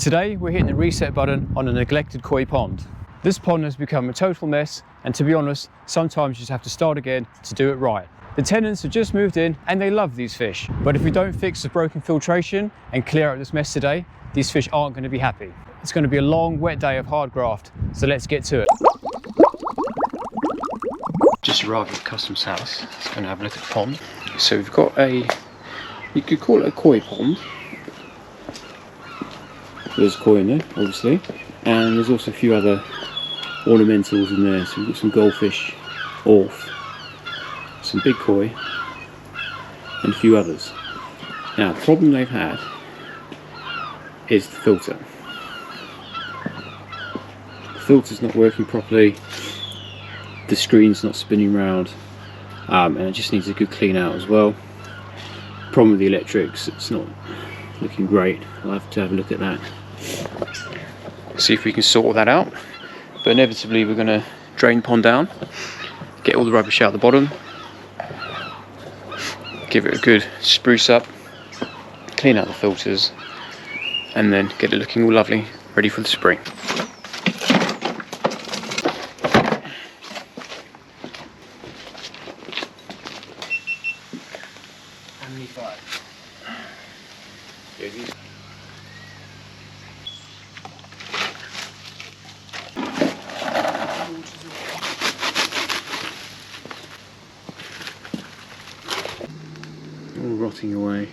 Today we're hitting the reset button on a neglected koi pond. This pond has become a total mess, and to be honest, sometimes you just have to start again to do it right. The tenants have just moved in and they love these fish, but if we don't fix the broken filtration and clear out this mess today, these fish aren't going to be happy. It's going to be a long wet day of hard graft, so let's get to it. Just arrived at the customs house. Let's go and have a look at the pond. So we've got you could call it a koi pond. There's koi in there, obviously, and there's also a few other ornamentals in there. So we've got some goldfish, orf, some big koi, and a few others. Now, the problem they've had is the filter. The filter's not working properly, the screen's not spinning round, and it just needs a good clean out as well. Problem with the electrics, it's not looking great. I'll have to have a look at that, see if we can sort that out. But inevitably we're going to drain the pond down, get all the rubbish out the bottom, give it a good spruce up, clean out the filters, and then get it looking all lovely, ready for the spring. All rotting away.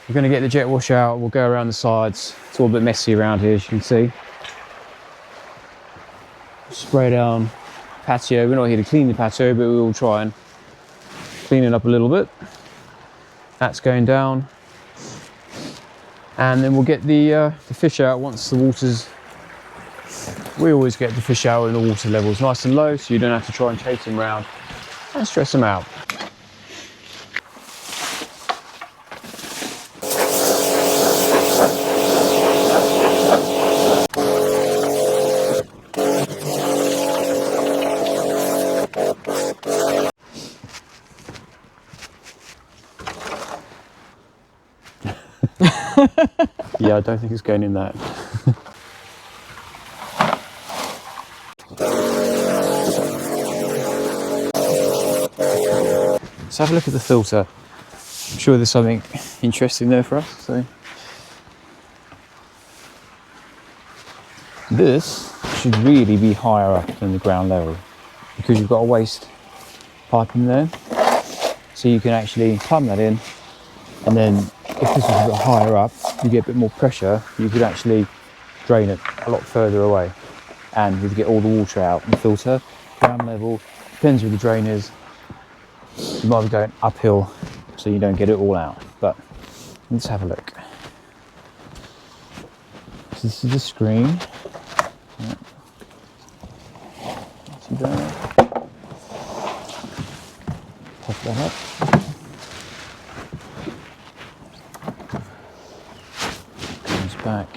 We're going to get the jet wash out, we'll go around the sides. It's all a bit messy around here, as you can see. Spray down patio. We're not here to clean the patio, but we will try and clean it up a little bit. That's going down. And then we'll get the fish out once the water's... We always get the fish out when the water level's nice and low, so you don't have to try and chase them around and stress them out. Yeah, I don't think it's going in that. Let's have a look at the filter. I'm sure there's something interesting there for us. So this should really be higher up than the ground level, because you've got a waste pipe in there, so you can actually plumb that in, and then if this was a bit higher up, you get a bit more pressure, you could actually drain it a lot further away, and you'd get all the water out. And the filter, ground level, depends where the drain is. You might be going uphill, so you don't get it all out. But let's have a look. So this is the screen. Yeah. Pop that up. Back.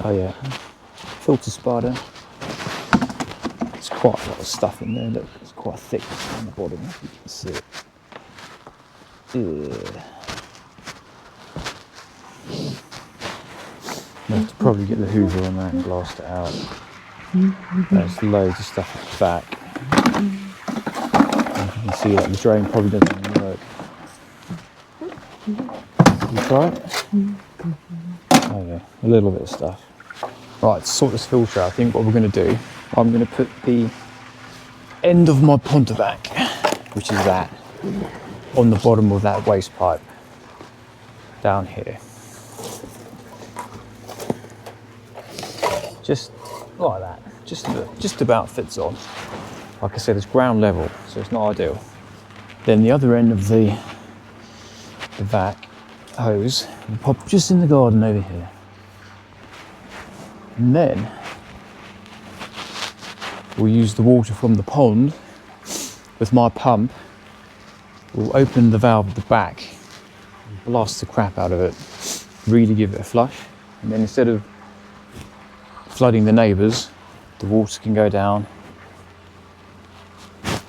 Oh yeah, filter spider. There's quite a lot of stuff in there. Look, it's quite thick on the bottom. You can see it. You have to probably get the hoover on that and blast it out. There's loads of stuff at the back. And you can see that the drain probably doesn't even work. You try it? Oh yeah, a little bit of stuff. Right, to sort this filter out, I think what we're going to do, I'm going to put the end of my Pontovac, which is that, on the bottom of that waste pipe, down here. Just like that, just about fits on. Like I said, it's ground level, so it's not ideal. Then the other end of the vac hose and pop just in the garden over here. And then we'll use the water from the pond with my pump. We'll open the valve at the back, blast the crap out of it, really give it a flush. And then instead of flooding the neighbours, the water can go down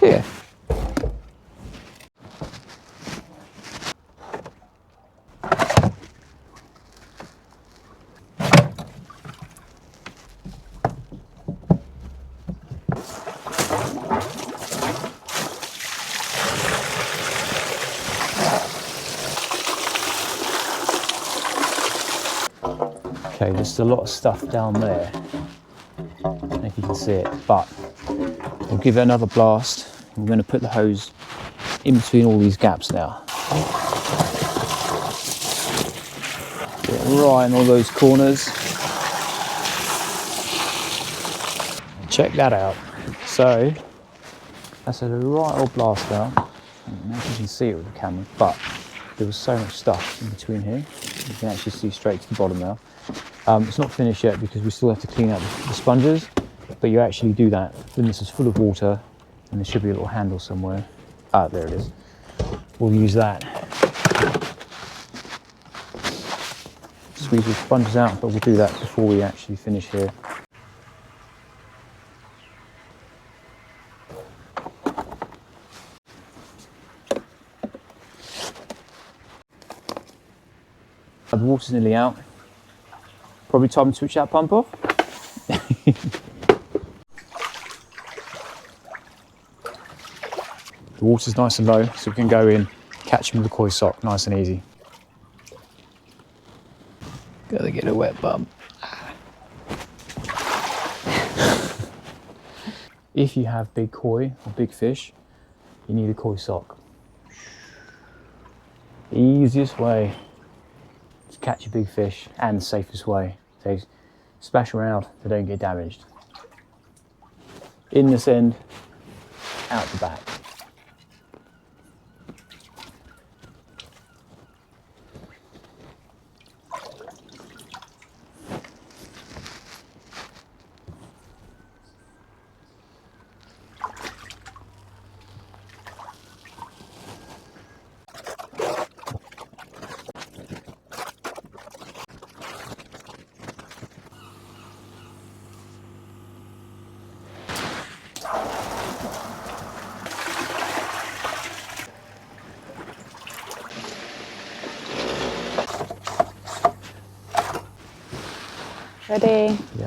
here. Okay, there's a lot of stuff down there, I don't know if you can see it, but we'll give it another blast. We're going to put the hose in between all these gaps now. Get right in all those corners. Check that out. So, that's a right old blast out. I don't know if you can see it with the camera, but there was so much stuff in between here. You can actually see straight to the bottom now. It's not finished yet because we still have to clean out the sponges, but you actually do that when this is full of water, and there should be a little handle somewhere. Ah, there it is. We'll use that. Squeeze the sponges out, but we'll do that before we actually finish here. The water's nearly out. Probably time to switch that pump off. The water's nice and low, so we can go in, catch them with a koi sock, nice and easy. Gotta get a wet bum. If you have big koi or big fish, you need a koi sock. The easiest way to catch a big fish and the safest way. So splash around, they don't get damaged. In this end, out the back. Ready? Yeah.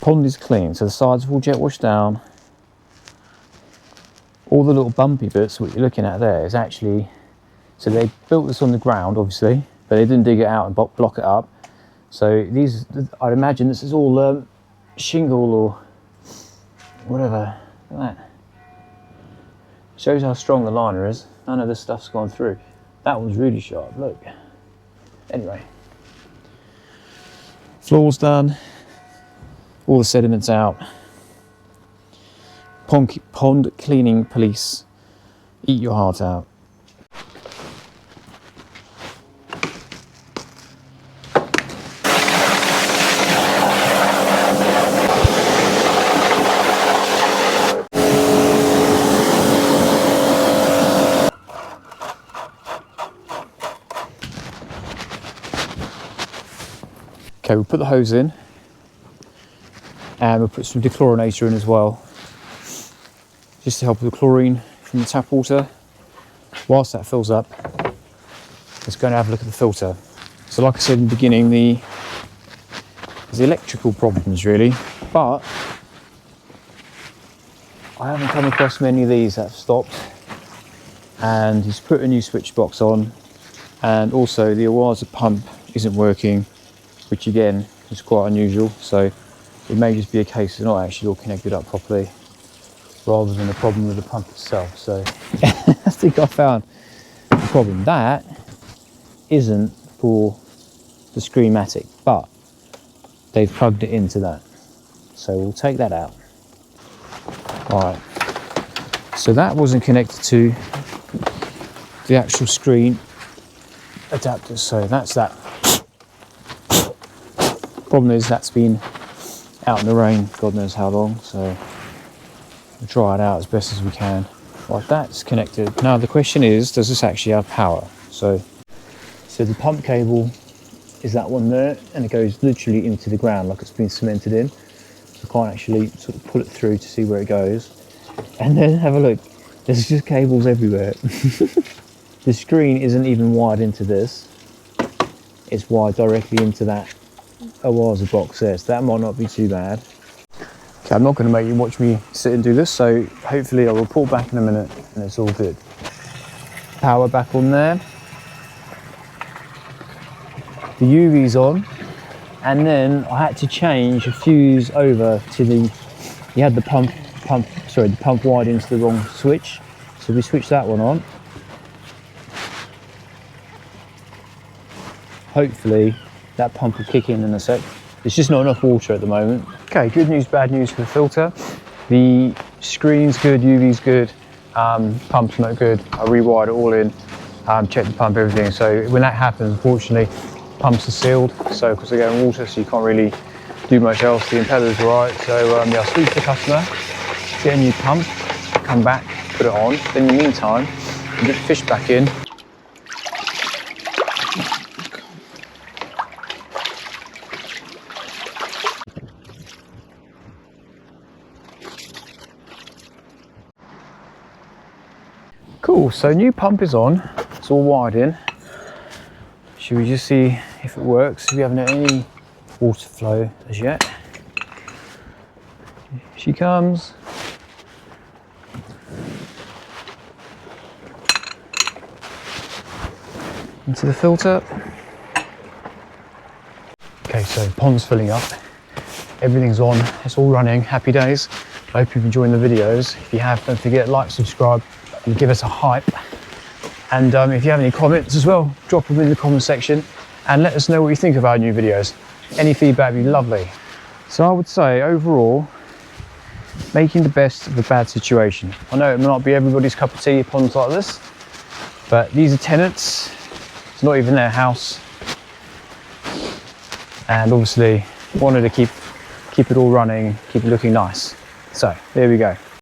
Pond is clean, so the sides have all jet washed down. All the little bumpy bits, what you're looking at there, is actually, so they built this on the ground, obviously, but they didn't dig it out and block it up. So these, I'd imagine this is all shingle or whatever. Look at that. Shows how strong the liner is. None of this stuff's gone through. That one's really sharp, look. Anyway. Floor's done. All the sediments out. Pond cleaning police. Eat your heart out. Okay, we'll put the hose in and we'll put some dechlorinator in as well, just to help with the chlorine from the tap water. Whilst that fills up, let's go and have a look at the filter. So like I said in the beginning, there's electrical problems really, but I haven't come across many of these that have stopped. And he's put a new switch box on, and also the Awaza pump isn't working, which again is quite unusual, so it may just be a case it's not actually all connected up properly. rather than a problem with the pump itself. So I think I found the problem. That isn't for the Screenmatic, but they've plugged it into that. So we'll take that out. All right. So that wasn't connected to the actual screen adapter. So that's that. Problem is that's been out in the rain, God knows how long. So we'll dry it out as best as we can. Right, that's connected. Now the question is, does this actually have power? So the pump cable is that one there, and it goes literally into the ground like it's been cemented in. So I can't actually sort of pull it through to see where it goes. And then have a look, there's just cables everywhere. The screen isn't even wired into this. It's wired directly into that Oaza box there, so that might not be too bad. Okay, I'm not going to make you watch me sit and do this, so hopefully I'll report back in a minute and it's all good. Power back on there. The UV's on, and then I had to change a fuse over to the, you had the pump wired into the wrong switch, so we switched that one on. Hopefully that pump will kick in a sec. There's just not enough water at the moment. Okay, good news, bad news for the filter. The screen's good, UV's good, pump's not good. I rewired it all in, checked the pump, everything. So when that happens, unfortunately, pumps are sealed, so because they're going water, so you can't really do much else. The impeller's right, so yeah, I'll speak to the customer, get a new pump, come back, put it on. Then in the meantime, get the fish back in. Cool, so new pump is on, it's all wired in. Should we just see if it works? We haven't had any water flow as yet. Here she comes. Into the filter. Okay, so pond's filling up. Everything's on, it's all running, happy days. I hope you've enjoyed the videos. If you have, don't forget, like, subscribe, and give us a hype. And if you have any comments as well, drop them in the comment section and let us know what you think of our new videos. Any feedback would be lovely. So I would say overall, making the best of a bad situation. I know it may not be everybody's cup of tea, ponds like this, but these are tenants. It's not even their house. And obviously wanted to keep it all running, keep it looking nice. So there we go.